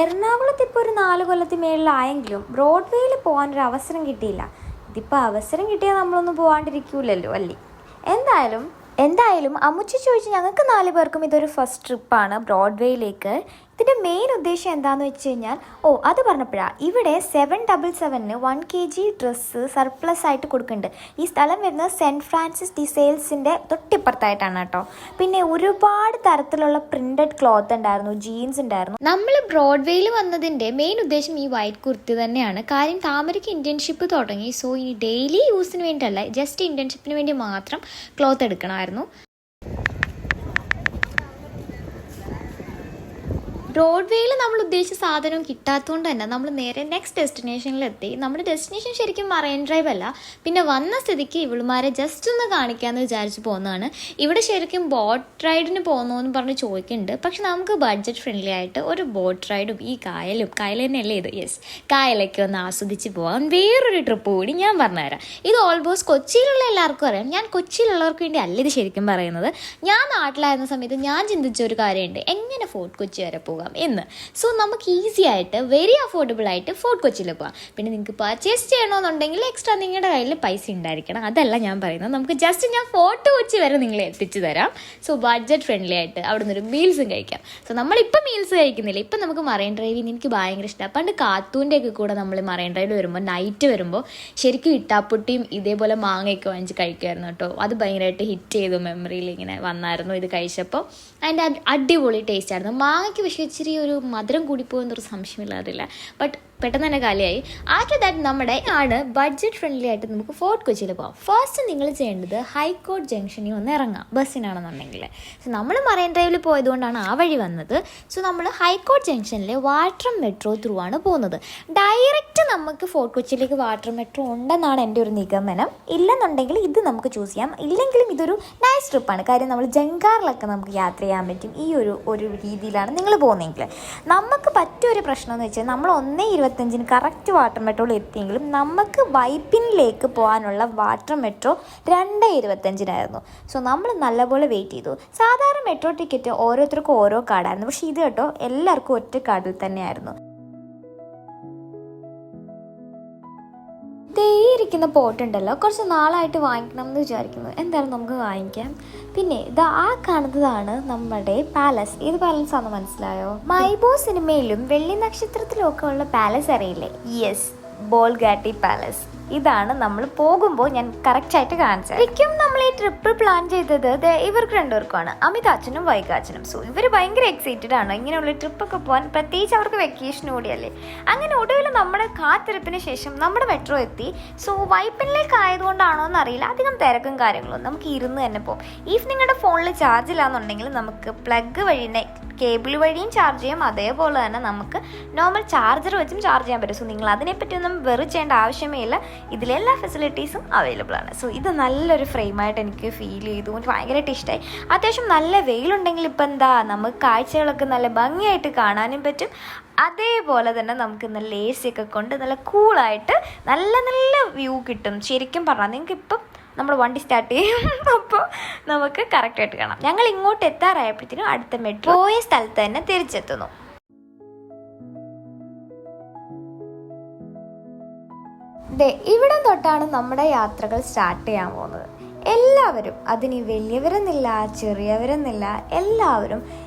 എറണാകുളത്ത് ഇപ്പോൾ ഒരു 4 കൊല്ലത്തിന് മേളിലായെങ്കിലും ബ്രോഡ്വേയിൽ പോകാനൊരു അവസരം കിട്ടിയില്ല. ഇതിപ്പോൾ അവസരം കിട്ടിയാൽ നമ്മളൊന്നും പോകാണ്ടിരിക്കൂലല്ലോ അല്ലേ. എന്തായാലും അമ്മുച്ചി ചോദിച്ചു, ഞങ്ങൾക്ക് 4 പേർക്കും ഇതൊരു ഫസ്റ്റ് ട്രിപ്പാണ് ബ്രോഡ്വേയിലേക്ക്. ഇതിൻ്റെ മെയിൻ ഉദ്ദേശം എന്താണെന്ന് വെച്ച് കഴിഞ്ഞാൽ, അത് പറഞ്ഞപ്പോഴാണ് ഇവിടെ 777-ന് 1 kg ഡ്രസ്സ് സർപ്ലസ് ആയിട്ട് കൊടുക്കുന്നുണ്ട്. ഈ സ്ഥലം വരുന്നത് സെൻറ്റ് ഫ്രാൻസിസ് ഡി സെയിൽസിൻ്റെ തൊട്ടിപ്പുറത്തായിട്ടാണ് കേട്ടോ. പിന്നെ ഒരുപാട് തരത്തിലുള്ള പ്രിൻറ്റഡ് ക്ലോത്ത് ഉണ്ടായിരുന്നു, ജീൻസ് ഉണ്ടായിരുന്നു. നമ്മൾ ബ്രോഡ്വേയിൽ വന്നതിൻ്റെ മെയിൻ ഉദ്ദേശം ഈ വൈറ്റ് കുർത്തി തന്നെയാണ്. കാര്യം താമരയ്ക്ക് ഇൻറ്റേൺഷിപ്പ് തുടങ്ങി. സോ ഈ ഡെയിലി യൂസിന് വേണ്ടിയല്ല, ജസ്റ്റ് ഇൻറ്റേൺഷിപ്പിന് വേണ്ടി മാത്രം ക്ലോത്ത് എടുക്കണമായിരുന്നു. ബ്രോഡ്വേയിൽ നമ്മൾ ഉദ്ദേശിച്ച സാധനം കിട്ടാത്തതുകൊണ്ട് തന്നെ നമ്മൾ നേരെ നെക്സ്റ്റ് ഡെസ്റ്റിനേഷനിലെത്തി. നമ്മുടെ ഡെസ്റ്റിനേഷൻ ശരിക്കും മറൈൻ ഡ്രൈവ് അല്ല. പിന്നെ വന്ന സ്ഥിതിക്ക് ഇവളുമാരെ ജസ്റ്റ് ഒന്ന് കാണിക്കാമെന്ന് വിചാരിച്ച് പോകുന്നതാണ്. ഇവിടെ ശരിക്കും ബോട്ട് റൈഡിന് പോകുന്നു പറഞ്ഞ് ചോദിക്കുന്നുണ്ട്. പക്ഷെ നമുക്ക് ബഡ്ജറ്റ് ഫ്രണ്ട്ലി ആയിട്ട് ഒരു ബോട്ട് റൈഡും ഈ കായൽ തന്നെയല്ലേ ഇത്, കായലൊക്കെ ഒന്ന് ആസ്വദിച്ച് പോകാൻ വേറൊരു ട്രിപ്പ് കൂടി ഞാൻ പറഞ്ഞുതരാം. ഇത് ഓൾമോസ്റ്റ് കൊച്ചിയിലുള്ള എല്ലാവർക്കും അറിയാം. ഞാൻ കൊച്ചിയിലുള്ളവർക്ക് വേണ്ടി അല്ല ഇത് ശരിക്കും പറയുന്നത്. ഞാൻ നാട്ടിലായിരുന്ന സമയത്ത് ഞാൻ ചിന്തിച്ച ഒരു കാര്യമുണ്ട്, എങ്ങനെ ഫോർട്ട് കൊച്ചി വരെ പോകാം എന്ന്. സോ നമുക്ക് ഈസി ആയിട്ട് വെരി അഫോർഡബിൾ ആയിട്ട് ഫോർട്ട് കൊച്ചിയിൽ പോകാം. പിന്നെ നിങ്ങൾക്ക് പർച്ചേസ് ചെയ്യണമെന്നുണ്ടെങ്കിൽ എക്സ്ട്രാ നിങ്ങളുടെ കയ്യിൽ പൈസ ഉണ്ടായിരിക്കണം. അതല്ല ഞാൻ പറയുന്നത്, നമുക്ക് ജസ്റ്റ് ഞാൻ ഫോർട്ട് കൊച്ചി വരെ നിങ്ങളെ എത്തിച്ചു തരാം. സോ ബഡ്ജറ്റ് ഫ്രണ്ട്ലി ആയിട്ട് അവിടെ നിന്നൊരു മീൽസും കഴിക്കാം. സോ നമ്മളിപ്പോൾ മീൽസ് കഴിക്കുന്നില്ല, ഇപ്പം നമുക്ക് മറൈൻ ഡ്രൈവിൽ എനിക്ക് ഭയങ്കര ഇഷ്ടമാണ്. പണ്ട് കാത്തൂൻ്റെ ഒക്കെ കൂടെ നമ്മൾ മറൈൻ ഡ്രൈവിൽ വരുമ്പോൾ നൈറ്റ് വരുമ്പോൾ ശരിക്കും ഇട്ടാപ്പൊട്ടിയും ഇതേപോലെ മാങ്ങയൊക്കെ വാങ്ങിച്ച് കഴിക്കുമായിരുന്നു കേട്ടോ. അത് ഭയങ്കരമായിട്ട് ഹിറ്റ് ചെയ്തു, മെമ്മറിയിൽ ഇങ്ങനെ വന്നായിരുന്നു ഇത് കഴിച്ചപ്പോൾ. അതിൻ്റെ അടിപൊളി ടേസ്റ്റ് ആയിരുന്നു. മാങ്ങയ്ക്ക് പക്ഷേ ഇച്ചിരി ഒരു മധുരം കൂടിപ്പോയെന്നൊരു സംശയമില്ലാതില്ല. ബട്ട് പെട്ടെന്ന് തന്നെ കാലിയായി. ആഫ്റ്റർ ദാറ്റ് നമ്മുടെ ആണ് ബഡ്ജറ്റ് ഫ്രണ്ട്ലി ആയിട്ട് നമുക്ക് ഫോർട്ട് കൊച്ചിയിൽ പോകാം. ഫസ്റ്റ് നിങ്ങൾ ചെയ്യേണ്ടത് ഹൈക്കോർട്ട് ജംഗ്ഷനിൽ ഒന്ന് ഇറങ്ങാം, ബസ്സിനാണെന്നുണ്ടെങ്കിൽ. സോ നമ്മൾ മറൈൻ ഡ്രൈവിൽ പോയതുകൊണ്ടാണ് ആ വഴി വന്നത്. സോ നമ്മൾ ഹൈക്കോർട്ട് ജംഗ്ഷനിൽ വാട്ടർ മെട്രോ ത്രൂ ആണ് പോകുന്നത്. ഡയറക്റ്റ് നമുക്ക് ഫോർട്ട് കൊച്ചിയിലേക്ക് വാട്ടർ മെട്രോ ഉണ്ടെന്നാണ് എൻ്റെ ഒരു നിഗമനം. ഇല്ലെന്നുണ്ടെങ്കിൽ ഇത് നമുക്ക് ചൂസ് ചെയ്യാം. ഇല്ലെങ്കിലും ഇതൊരു നൈസ് ട്രിപ്പാണ്. കാര്യം നമ്മൾ ജങ്കാറിലൊക്കെ നമുക്ക് യാത്ര ചെയ്യാൻ പറ്റും. ഈ ഒരു രീതിയിലാണ് നിങ്ങൾ പോകുന്നതെങ്കിൽ. നമുക്ക് പറ്റിയൊരു പ്രശ്നം എന്ന് വെച്ചാൽ നമ്മൾ 1:25 കറക്റ്റ് വാട്ടർ മെട്രോയിൽ എത്തിയെങ്കിലും നമുക്ക് വൈപ്പിനിലേക്ക് പോകാനുള്ള വാട്ടർ മെട്രോ 2:25 സോ നമ്മൾ നല്ലപോലെ വെയിറ്റ് ചെയ്തു. സാധാരണ മെട്രോ ടിക്കറ്റ് ഓരോരുത്തർക്കും ഓരോ കാർഡായിരുന്നു. പക്ഷേ ഇത് കേട്ടോ എല്ലാവർക്കും ഒറ്റ കാർഡിൽ തന്നെയായിരുന്നു. ഇരിക്കുന്ന പോട്ടുണ്ടല്ലോ, കുറച്ച് നാളായിട്ട് വാങ്ങിക്കണം എന്ന് വിചാരിക്കുന്നു. എന്തായാലും നമുക്ക് വാങ്ങിക്കാം. പിന്നെ ഇതാ ആ കാണുന്നതാണ് നമ്മുടെ പാലസ്. ഏത് പാലസ് ആണെന്ന് മനസ്സിലായോ? മൈബോ സിനിമയിലും വെള്ളി നക്ഷത്രത്തിലും ഒക്കെ ഉള്ള പാലസ് അറിയില്ലേ? Yes, Bolgatty palace. ഇതാണ് നമ്മൾ പോകുമ്പോൾ ഞാൻ കറക്റ്റായിട്ട് കാണിച്ചത്. ശരിക്കും നമ്മൾ ഈ ട്രിപ്പ് പ്ലാൻ ചെയ്തത് ഇവർക്ക് 2 പേർക്കുമാണ്, അമിതാച്ചനും വൈകാച്ചനും. സോ ഇവർ ഭയങ്കര എക്സൈറ്റഡ് ആണ് ഇങ്ങനെയുള്ള ട്രിപ്പൊക്കെ പോകാൻ. പ്രത്യേകിച്ച് അവർക്ക് വെക്കേഷൻ കൂടിയല്ലേ. അങ്ങനെ ഒടുവിൽ നമ്മുടെ കാത്തിരിപ്പിന് ശേഷം നമ്മുടെ മെട്രോ എത്തി. സോ വൈപ്പിനിലേക്ക് ആയതുകൊണ്ടാണോ എന്നറിയില്ല, അധികം തിരക്കും കാര്യങ്ങളും. നമുക്ക് ഇരുന്ന് തന്നെ പോകും. ഇഫ് നിങ്ങളുടെ ഫോണിൽ ചാർജ് ഇല്ലാന്നുണ്ടെങ്കിൽ നമുക്ക് പ്ലഗ് വഴി കേബിൾ വഴിയും ചാർജ് ചെയ്യാം. അതേപോലെ തന്നെ നമുക്ക് നോർമൽ ചാർജർ വെച്ചും ചാർജ് ചെയ്യാൻ പറ്റും. സോ നിങ്ങൾ അതിനെപ്പറ്റിയൊന്നും വെറി ചെയ്യേണ്ട ആവശ്യമേ ഇല്ല. ഇതിലെല്ലാ ഫെസിലിറ്റീസും അവൈലബിൾ ആണ്. സോ ഇത് നല്ലൊരു ഫ്രെയിമായിട്ട് എനിക്ക് ഫീൽ ചെയ്തു. എനിക്ക് ഭയങ്കരമായിട്ട് ഇഷ്ടമായി. അത്യാവശ്യം നല്ല വെയിലുണ്ടെങ്കിൽ ഇപ്പം എന്താ നമുക്ക് കാഴ്ചകളൊക്കെ നല്ല ഭംഗിയായിട്ട് കാണാനും പറ്റും. അതേപോലെ തന്നെ നമുക്ക് നല്ല AC ഒക്കെ കൊണ്ട് നല്ല കൂളായിട്ട് നല്ല വ്യൂ കിട്ടും. ശരിക്കും പറഞ്ഞാൽ നിങ്ങൾക്ക് ഇപ്പം നമ്മൾ വണ്ടി സ്റ്റാർട്ട് ചെയ്യും, അപ്പോൾ നമുക്ക് കറക്റ്റായിട്ട് കാണാം. ഞങ്ങൾ ഇങ്ങോട്ട് എത്താറായപ്പോഴത്തേനും അടുത്ത മെട്രോ പോയ സ്ഥലത്ത് തന്നെ തിരിച്ചെത്തുന്നു. ഇവിടെ തൊട്ടാണ് നമ്മുടെ യാത്രകൾ സ്റ്റാർട്ട് ചെയ്യാൻ പോകുന്നത്. എല്ലാവരും, അതിന് വലിയവരെന്നില്ല ചെറിയവരെന്നില്ല, എല്ലാവരും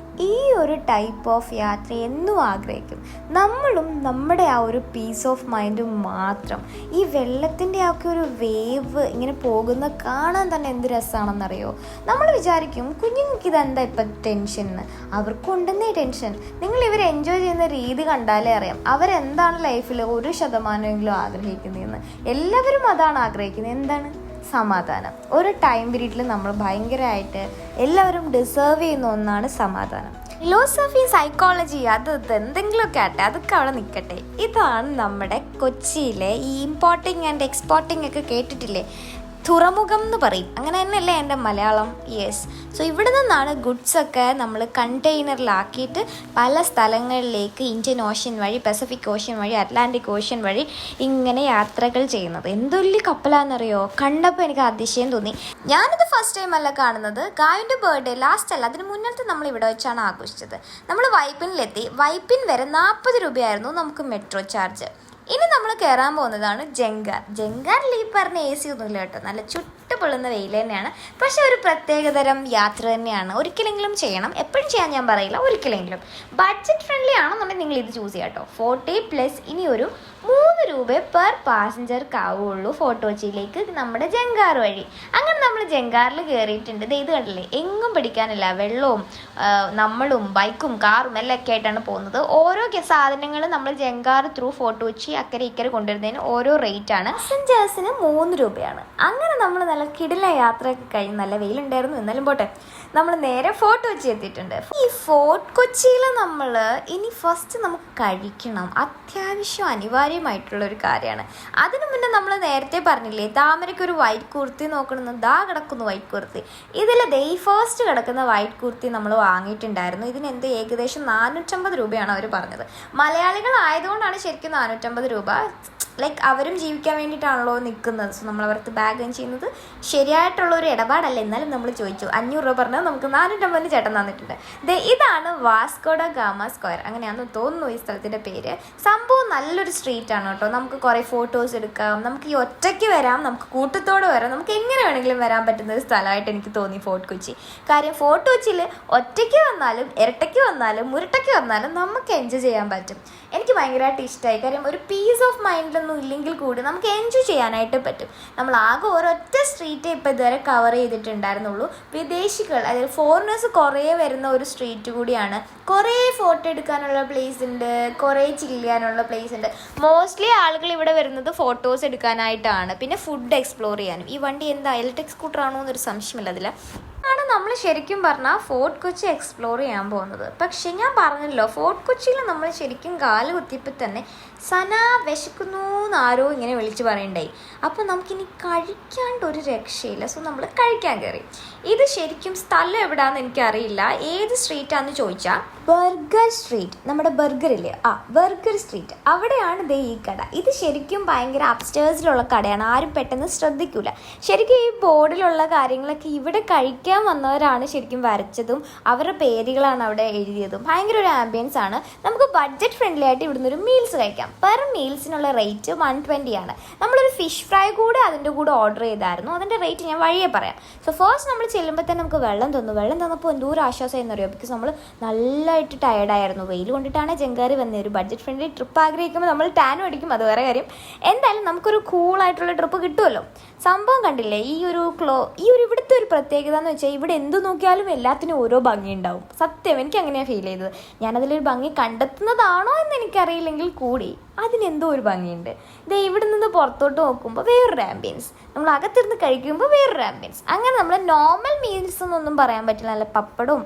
ഈ ഒരു ടൈപ്പ് ഓഫ് യാത്ര എന്നും ആഗ്രഹിക്കും. നമ്മളും നമ്മുടെ ആ ഒരു പീസ് ഓഫ് മൈൻഡും മാത്രം. ഈ വെള്ളത്തിൻ്റെ ഒക്കെ ഒരു വേവ് ഇങ്ങനെ പോകുന്ന കാണാൻ തന്നെ എന്ത് രസമാണെന്നറിയോ. നമ്മൾ വിചാരിക്കും കുഞ്ഞുങ്ങൾക്ക് ഇതെന്താ ഇപ്പം ടെൻഷൻ എന്ന്. അവർക്കുണ്ടെന്നേ ടെൻഷൻ. നിങ്ങൾ ഇവർ എൻജോയ് ചെയ്യുന്ന രീതി കണ്ടാലേ അറിയാം അവരെന്താണ് ലൈഫിൽ 1% ആഗ്രഹിക്കുന്നതെന്ന്. എല്ലാവരും അതാണ് ആഗ്രഹിക്കുന്നത്. എന്താണ്? സമാധാനം. ഒരു ടൈം പീരീഡിൽ നമ്മൾ ഭയങ്കരമായിട്ട് എല്ലാവരും ഡിസേർവ് ചെയ്യുന്ന ഒന്നാണ് സമാധാനം. ഫിലോസഫി, സൈക്കോളജി, അത് എന്തെങ്കിലുമൊക്കെ ആട്ടെ, അതൊക്കെ അവിടെ നിൽക്കട്ടെ. ഇതാണ് നമ്മുടെ കൊച്ചിയിലെ ഈ ഇമ്പോർട്ടിങ് ആൻഡ് എക്സ്പോർട്ടിങ് ഒക്കെ കേട്ടിട്ടില്ലേ? തുറമുഖം എന്ന് പറയും, അങ്ങനെ തന്നെയല്ലേ എൻ്റെ മലയാളം. യെസ്. സോ ഇവിടെ നിന്നാണ് ഗുഡ്സൊക്കെ നമ്മൾ കണ്ടെയ്നറിലാക്കിയിട്ട് പല സ്ഥലങ്ങളിലേക്ക് ഇന്ത്യൻ ഓഷ്യൻ വഴി, പസഫിക് ഓഷ്യൻ വഴി, അറ്റ്ലാന്റിക് ഓഷ്യൻ വഴി ഇങ്ങനെ യാത്രകൾ ചെയ്യുന്നത്. എന്തൊരു കപ്പലാണെന്നറിയോ? കണ്ടപ്പോൾ എനിക്ക് അതിശയം തോന്നി. ഞാനിത് ഫസ്റ്റ് ടൈം അല്ല കാണുന്നത്. ഗായുൻ്റെ ബർത്ത്ഡേ ലാസ്റ്റ് അല്ല, അതിന് മുന്നത്തെ നമ്മൾ ഇവിടെ വെച്ചാണ് ആഘോഷിച്ചത്. നമ്മൾ വൈപ്പിനിലെത്തി. വൈപ്പിൻ വരെ 40 രൂപയായിരുന്നു നമുക്ക് മെട്രോ ചാർജ്. ഇനി നമ്മൾ കയറാൻ പോകുന്നതാണ് ജങ്കാർ. ജങ്കാറിൽ ഈ പറഞ്ഞ AC ഒന്നുമില്ല കേട്ടോ, നല്ല ചുട്ട് പൊള്ളുന്ന വെയിൽ തന്നെയാണ്. പക്ഷെ ഒരു പ്രത്യേകതരം യാത്ര തന്നെയാണ്. ഒരിക്കലെങ്കിലും ചെയ്യണം, എപ്പോഴും ചെയ്യാൻ ഞാൻ പറയില്ല, ഒരിക്കലെങ്കിലും. ബഡ്ജറ്റ് ഫ്രണ്ട്ലി ആണെന്നുണ്ടെങ്കിൽ നിങ്ങൾ ഇത് ചൂസ് ചെയ്യാം കേട്ടോ. 40+ ഇനി ഒരു 3 രൂപ പെർ പാസഞ്ചർക്ക് ആവുള്ളൂ ഫോർട്ട് കൊച്ചിയിലേക്ക് നമ്മുടെ ജങ്കാർ വഴി. അങ്ങനെ നമ്മൾ ജങ്കാറിൽ കയറിയിട്ടുണ്ട്. ഇത് കണ്ടില്ലേ, എങ്ങും പിടിക്കാനില്ല. വെള്ളവും നമ്മളും ബൈക്കും കാറും എല്ലാം ഒക്കെ ആയിട്ടാണ് പോകുന്നത്. ഓരോ സാധനങ്ങളും നമ്മൾ ജങ്കാർ ത്രൂ ഫോർട്ട് കൊച്ചി അക്കരെ ഇക്കരെ കൊണ്ടുവരുന്നതിന് ഓരോ റേറ്റ് ആണ്. പാസഞ്ചേഴ്സിന് 3 രൂപയാണ്. അങ്ങനെ നമ്മൾ നല്ല കിടില യാത്രയൊക്കെ കഴിഞ്ഞ്, നല്ല വെയിലുണ്ടായിരുന്നു എന്നാലും പോട്ടെ, നമ്മൾ നേരെ ഫോർട്ട് കൊച്ചി എത്തിയിട്ടുണ്ട്. ഈ ഫോർട്ട് കൊച്ചിയിൽ നമ്മൾ ഇനി ഫസ്റ്റ് നമുക്ക് കഴിക്കണം, അത്യാവശ്യം അനിവാര്യമായിട്ടുള്ള ഒരു കാര്യമാണ്. അതിനു മുന്നേ നമ്മൾ നേരത്തെ പറഞ്ഞില്ലേ, താമരയ്ക്ക് ഒരു വൈറ്റ് കുർത്തി നോക്കണമെന്ന്, ദാ കിടക്കുന്നു വൈറ്റ് കുർത്തി. ഇതിൽ ഈ ഫസ്റ്റ് കിടക്കുന്ന വൈറ്റ് കുർത്തി നമ്മൾ വാങ്ങിയിട്ടുണ്ടായിരുന്നു. ഇതിന് ഏകദേശം 450 രൂപയാണ് അവർ പറഞ്ഞത്. മലയാളികളായതുകൊണ്ടാണ് ശരിക്കും 450 രൂപ. ലൈക്ക് അവരും ജീവിക്കാൻ വേണ്ടിയിട്ടാണല്ലോ നിൽക്കുന്നത്. സോ നമ്മൾ അവർക്ക് ബാഗൻ ചെയ്യുന്നത് ശരിയായിട്ടുള്ള ഒരു ഇടപാടല്ല. എന്നാലും നമ്മൾ ചോദിച്ചു, 500 രൂപ പറഞ്ഞാൽ നമുക്ക് 450 ചേട്ടൻ തന്നിട്ടുണ്ട്. ഇതാണ് വാസ്കോ ഡ ഗാമ സ്ക്വയർ, അങ്ങനെയാണെന്ന് തോന്നുന്നു ഈ സ്ഥലത്തിൻ്റെ പേര്. സംഭവം നല്ലൊരു സ്ട്രീറ്റ് ആണ് കേട്ടോ. നമുക്ക് കുറേ ഫോട്ടോസ് എടുക്കാം, നമുക്ക് ഈ ഒറ്റയ്ക്ക് വരാം, നമുക്ക് കൂട്ടത്തോടെ വരാം, നമുക്ക് എങ്ങനെ വേണമെങ്കിലും വരാൻ പറ്റുന്ന ഒരു സ്ഥലമായിട്ട് എനിക്ക് തോന്നി ഫോർട്ട് കൊച്ചി. കാര്യം ഫോർട്ട് കൊച്ചിയിൽ ഒറ്റയ്ക്ക് വന്നാലും ഇരട്ടയ്ക്ക് വന്നാലും മുരട്ടയ്ക്ക് വന്നാലും നമുക്ക് എൻജോയ് ചെയ്യാൻ പറ്റും. എനിക്ക് ഭയങ്കരമായിട്ട് ഇഷ്ടമായി. കാര്യം ഒരു പീസ് ഓഫ് മൈൻഡിലൊന്നും ഇല്ലെങ്കിൽ കൂടി നമുക്ക് എൻജോയ് ചെയ്യാനായിട്ട് പറ്റും. നമ്മൾ ആകെ ഒരൊറ്റ സ്ട്രീറ്റേ ഇപ്പോൾ ഇതുവരെ കവർ ചെയ്തിട്ടുണ്ടായിരുന്നുള്ളൂ. വിദേശികൾ, അതായത് ഫോറിനേഴ്സ് കുറേ വരുന്ന ഒരു സ്ട്രീറ്റ് കൂടിയാണ്. കുറേ ഫോട്ടോ എടുക്കാനുള്ള പ്ലേസ് ഉണ്ട്, കുറേ ചില്ല് ചെയ്യാനുള്ള പ്ലേസ് ഉണ്ട്. മോസ്റ്റ്ലി ആളുകൾ ഇവിടെ വരുന്നത് ഫോട്ടോസ് എടുക്കാനായിട്ടാണ്, പിന്നെ ഫുഡ് എക്സ്പ്ലോർ ചെയ്യാനും. ഈ വണ്ടി എന്താ ഇലക്ട്രിക് സ്കൂട്ടർ ആണോ എന്നൊരു സംശയമില്ല അതിൽ. ആണ് നമ്മൾ ശരിക്കും പറഞ്ഞാൽ ഫോർട്ട് കൊച്ചി എക്സ്പ്ലോർ ചെയ്യാൻ പോകുന്നത്. പക്ഷെ ഞാൻ പറഞ്ഞല്ലോ, ഫോർട്ട് കൊച്ചിയിൽ നമ്മൾ ശരിക്കും കാല് കുത്തിയപ്പോൾ തന്നെ സന വിശക്കുന്നു എന്നാരോ ഇങ്ങനെ വിളിച്ച് പറയണ്ടായി. അപ്പോൾ നമുക്കിനി കഴിക്കാണ്ട് ഒരു രക്ഷയില്ല. സോ നമ്മൾ കഴിക്കാൻ കയറി. ഇത് ശരിക്കും സ്ഥലം എവിടെയാണെന്ന് എനിക്കറിയില്ല, ഏത് സ്ട്രീറ്റാണെന്ന് ചോദിച്ചാൽ ബർഗർ സ്ട്രീറ്റ്, നമ്മുടെ ബർഗറില്ലേ, ബർഗർ സ്ട്രീറ്റ്, അവിടെയാണ് ഈ കട. ഇത് ശരിക്കും ഭയങ്കര അപ്സ്റ്റേഴ്സിലുള്ള കടയാണ്, ആരും പെട്ടെന്ന് ശ്രദ്ധിക്കില്ല. ശരിക്കും ഈ ബോർഡിലുള്ള കാര്യങ്ങളൊക്കെ ഇവിടെ കഴിക്കാൻ വന്നവരാണ് ശരിക്കും വരച്ചതും അവരുടെ പേരുകളാണ് അവിടെ എഴുതിയതും. ഭയങ്കര ഒരു ആംബിയൻസ് ആണ്. നമുക്ക് ബഡ്ജറ്റ് ഫ്രണ്ട്ലി ആയിട്ട് ഇവിടുന്ന് ഒരു മീൽസ് കഴിക്കാം. പെർ മീൽസിനുള്ള റേറ്റ് 120 ആണ്. നമ്മളൊരു ഫിഷ് ഫ്രൈ കൂടെ അതിൻ്റെ കൂടെ ഓർഡർ ചെയ്തായിരുന്നു. അതിൻ്റെ റേറ്റ് ഞാൻ വഴിയേ പറയാം. സോ ഫസ്റ്റ് നമ്മൾ ചെല്ലുമ്പോൾ തന്നെ നമുക്ക് വെള്ളം തന്നു. വെള്ളം തന്നപ്പോൾ എന്തോ ഒരു ആശ്വാസം എന്നറിയോ, ബിക്കോസ് നമ്മൾ നല്ലതായിട്ട് ടയർഡായിരുന്നു. വെയിൽ കൊണ്ടിട്ടാണ് ജങ്കാറി വന്നത്. ഒരു ബഡ്ജറ്റ് ഫ്രണ്ട്ലി ട്രിപ്പ് ആഗ്രഹിക്കുമ്പോൾ നമ്മൾ ടാനും അടിക്കും, അത് വേറെ കാര്യം. എന്തായാലും നമുക്കൊരു കൂളായിട്ടുള്ള ട്രിപ്പ് കിട്ടുമല്ലോ. സംഭവം കണ്ടില്ലേ, ഈ ഒരു ഇവിടുത്തെ ഒരു പ്രത്യേകത എന്ന് വെച്ചാൽ ഇവിടെ എന്ത് നോക്കിയാലും എല്ലാത്തിനും ഓരോ ഭംഗി ഉണ്ടാവും. സത്യം, എനിക്ക് അങ്ങനെയാണ് ഫീൽ ചെയ്തത്. ഞാനതിലൊരു ഭംഗി കണ്ടെത്തുന്നതാണോ എന്ന് എനിക്കറിയില്ലെങ്കിൽ കൂടി അതിനെന്തോ ഒരു ഭംഗിയുണ്ട്. ഇവിടെ നിന്ന് പുറത്തോട്ട് നോക്കുമ്പോൾ വേറൊരു ആംബിയൻസ്, നമ്മൾ അകത്തിരുന്ന് കഴിക്കുമ്പോൾ വേറൊരു ആംബിയൻസ്. അങ്ങനെ നമ്മൾ നോർമൽ മീൽസ് എന്നൊന്നും പറയാൻ പറ്റില്ല. നല്ല പപ്പടവും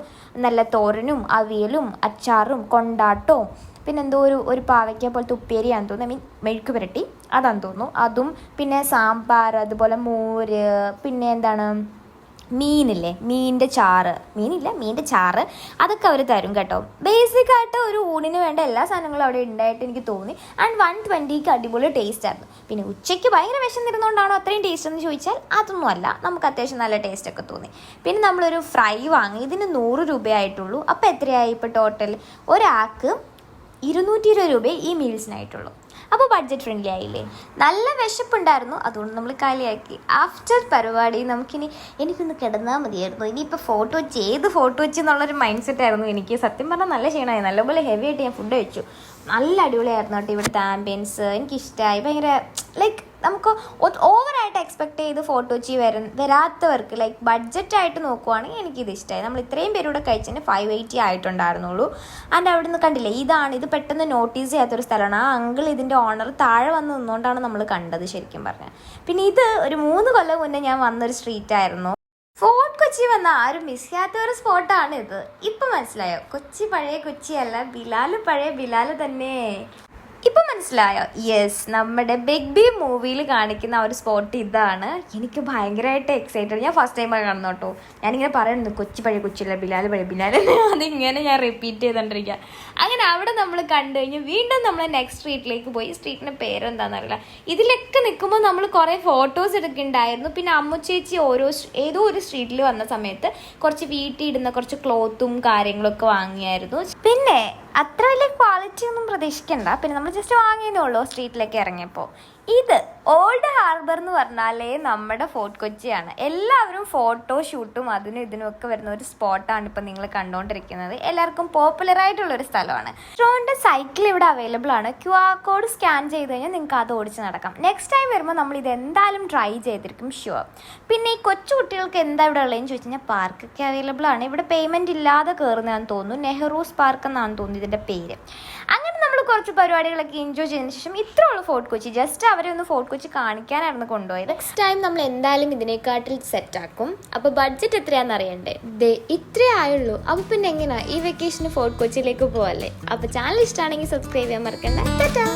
നല്ല തോരനും അവിയലും അച്ചാറും കൊണ്ടാട്ടവും പിന്നെന്തോ ഒരു പാവയ്ക്ക പോലത്തെ ഉപ്പേരിയാണെന്ന് തോന്നുന്നു, മെഴുക്ക് പുരട്ടി അതാണെന്ന് തോന്നുന്നു, അതും പിന്നെ സാമ്പാർ, അതുപോലെ മോര്, പിന്നെ എന്താണ് മീനില്ലേ, മീനിൻ്റെ ചാറ്, അതൊക്കെ അവർ തരും കേട്ടോ. ബേസിക്കായിട്ട് ഒരു ഊണിന് വേണ്ട എല്ലാ സാധനങ്ങളും അവിടെ ഉണ്ടായിട്ട് എനിക്ക് തോന്നി. ആൻഡ് 120ക്ക് അടിപൊളി ടേസ്റ്റ് ആയിരുന്നു. പിന്നെ ഉച്ചയ്ക്ക് ഭയങ്കര വിശന്നിരുന്നുകൊണ്ടാണോ അത്രയും ടേസ്റ്റ് എന്ന് ചോദിച്ചാൽ അതൊന്നും അല്ല, നമുക്ക് അത്യാവശ്യം നല്ല ടേസ്റ്റൊക്കെ തോന്നി. പിന്നെ നമ്മളൊരു ഫ്രൈ വാങ്ങി, ഇതിന് 100 രൂപയായിട്ടുള്ളൂ. അപ്പോൾ എത്രയായി ഇപ്പോൾ ടോട്ടൽ? ഒരാൾക്ക് 220 രൂപ ഈ മീൽസിനായിട്ടുള്ളൂ. അപ്പോൾ ബഡ്ജറ്റ് ഫ്രണ്ട്ലി ആയില്ലേ. നല്ല വിശപ്പുണ്ടായിരുന്നു, അതുകൊണ്ട് നമ്മൾ കാലിയാക്കി. ആഫ്റ്റർ പരിപാടി എനിക്കൊന്ന് കിടന്നാൽ മതിയായിരുന്നു. ഇനിയിപ്പോൾ ഫോട്ടോ വെച്ച് എന്നുള്ളൊരു മൈൻഡ് സെറ്റായിരുന്നു എനിക്ക്. സത്യം പറഞ്ഞാൽ നല്ല ക്ഷീണമായി, നല്ലപോലെ ഹെവി ആയിട്ട് ഞാൻ ഫുഡ് കഴിച്ചു. നല്ല അടിപൊളിയായിരുന്നു കേട്ടോ ഇവിടുത്തെ ആംബിയൻസ്, എനിക്കിഷ്ടമായി. ഭയങ്കര ലൈക്ക് നമുക്ക് ഓവറായിട്ട് എക്സ്പെക്ട് ചെയ്ത് ഫോർട്ട് കൊച്ചി വരാത്തവർക്ക് ലൈക്ക് ബഡ്ജറ്റായിട്ട് നോക്കുവാണെങ്കിൽ എനിക്കിത് ഇഷ്ടമായി. നമ്മൾ ഇത്രയും പേരൂടെ കഴിച്ചതിന് 580 ആയിട്ടുണ്ടായിരുന്നുള്ളൂ. ആൻഡ് അവിടെ നിന്ന് കണ്ടില്ലേ, ഇത് പെട്ടെന്ന് നോട്ടീസ് ചെയ്യാത്തൊരു സ്ഥലമാണ്. ആ അങ്കിൾ ഇതിൻ്റെ ഓണർ താഴെ വന്ന് നിന്നുകൊണ്ടാണ് നമ്മൾ കണ്ടത് ശരിക്കും പറഞ്ഞാൽ. പിന്നെ ഇത് ഒരു 3 കൊല്ലം മുന്നേ ഞാൻ വന്നൊരു സ്ട്രീറ്റായിരുന്നു. ഫോർട്ട് കൊച്ചി വന്ന ആരും മിസ് ചെയ്യാത്ത ഒരു സ്പോട്ടാണ് ഇത്. ഇപ്പം മനസ്സിലായോ, കൊച്ചി പഴയ കൊച്ചിയല്ല, ബിലാൽ പഴയ ബിലാൽ തന്നെ. ഇപ്പം മനസ്സിലായോ? യെസ്, നമ്മുടെ ബിഗ് ബി മൂവിയിൽ കാണിക്കുന്ന ആ ഒരു സ്പോട്ട് ഇതാണ്. എനിക്ക് ഭയങ്കരമായിട്ട് എക്സൈറ്റഡ്. ഞാൻ ഫസ്റ്റ് ടൈം കാണുന്നു കേട്ടോ. ഞാനിങ്ങനെ പറയുന്നു കൊച്ചി പഴയ കൊച്ചില്ല ബിലാൽ പഴയ ബിലാൽ, അതിങ്ങനെ ഞാൻ റിപ്പീറ്റ് ചെയ്തുകൊണ്ടിരിക്കുക. അങ്ങനെ അവിടെ നമ്മൾ കണ്ടു കഴിഞ്ഞ് വീണ്ടും നമ്മൾ നെക്സ്റ്റ് സ്ട്രീറ്റിലേക്ക് പോയി. സ്ട്രീറ്റിൻ്റെ പേരെന്താണെന്ന് അറിയില്ല. ഇതിലൊക്കെ നിൽക്കുമ്പോൾ നമ്മൾ കുറേ ഫോട്ടോസ് എടുക്കുന്നുണ്ടായിരുന്നു. പിന്നെ അമ്മു ചേച്ചി ഏതോ ഒരു സ്ട്രീറ്റിൽ വന്ന സമയത്ത് കുറച്ച് വീട്ടിൽ ഇടുന്ന കുറച്ച് ക്ലോത്തും കാര്യങ്ങളൊക്കെ വാങ്ങിയായിരുന്നു. പിന്നെ അത്ര വലിയ ക്വാളിറ്റി ഒന്നും പ്രതീക്ഷിക്കണ്ട. പിന്നെ നമ്മൾ ജസ്റ്റ് വാങ്ങിയതേ ഉള്ളൂ സ്ട്രീറ്റിലേക്ക് ഇറങ്ങിയപ്പോൾ. ഇത് ഓൾഡ് ഹാർബർ എന്ന് പറഞ്ഞാലേ നമ്മുടെ ഫോർട്ട് കൊച്ചിയാണ്. എല്ലാവരും ഫോട്ടോ ഷൂട്ടും അതിനും ഇതിനുമൊക്കെ വരുന്ന ഒരു സ്പോട്ടാണ് ഇപ്പം നിങ്ങൾ കണ്ടുകൊണ്ടിരിക്കുന്നത്. എല്ലാവർക്കും പോപ്പുലറായിട്ടുള്ളൊരു സ്ഥലമാണ്. സ്ട്രോണിൻ്റെ സൈക്കിൾ ഇവിടെ അവൈലബിൾ ആണ്. QR കോഡ് സ്കാൻ ചെയ്ത് കഴിഞ്ഞാൽ നിങ്ങൾക്ക് അത് ഓടിച്ച് നടക്കാം. നെക്സ്റ്റ് ടൈം വരുമ്പോൾ നമ്മൾ ഇത് എന്തായാലും ട്രൈ ചെയ്തിരിക്കും ഷുവർ. പിന്നെ ഈ കൊച്ചു കുട്ടികൾക്ക് എന്താ ഇവിടെ ഉള്ളതെന്ന് ചോദിച്ചു കഴിഞ്ഞാൽ പാർക്കൊക്കെ അവൈലബിൾ ആണ്. ഇവിടെ പേയ്മെൻറ്റ് ഇല്ലാതെ കയറുന്നതാണെന്ന് തോന്നുന്നു. നെഹ്റൂസ് പാർക്ക് എന്നാണ് തോന്നുന്നു ഇതിൻ്റെ പേര്. അങ്ങനെ നമ്മൾ കുറച്ച് പരിപാടികളൊക്കെ എൻജോയ് ചെയ്തതിന് ശേഷം ഇത്രേ ഉള്ളൂ ഫോർട്ട് കൊച്ചി. ജസ്റ്റ് അവരെ ഒന്ന് ഫോർട്ട് കൊച്ചി കാണിക്കാനായിരുന്നു കൊണ്ടുപോയത്. നെക്സ്റ്റ് ടൈം നമ്മൾ എന്തായാലും ഇതിനെക്കാട്ടിൽ സെറ്റാക്കും. അപ്പോൾ ബഡ്ജറ്റ് എത്രയാണെന്ന് അറിയണ്ടേ? ഇത്രേ ആയുള്ളൂ. അപ്പോൾ പിന്നെ എങ്ങനെയാണ് ഈ വെക്കേഷന് ഫോർട്ട് കൊച്ചിയിലേക്ക് പോകല്ലേ? അപ്പോൾ ചാനൽ ഇഷ്ടമാണെങ്കിൽ സബ്സ്ക്രൈബ് ചെയ്യാൻ മറക്കണ്ട. ടാറ്റാ.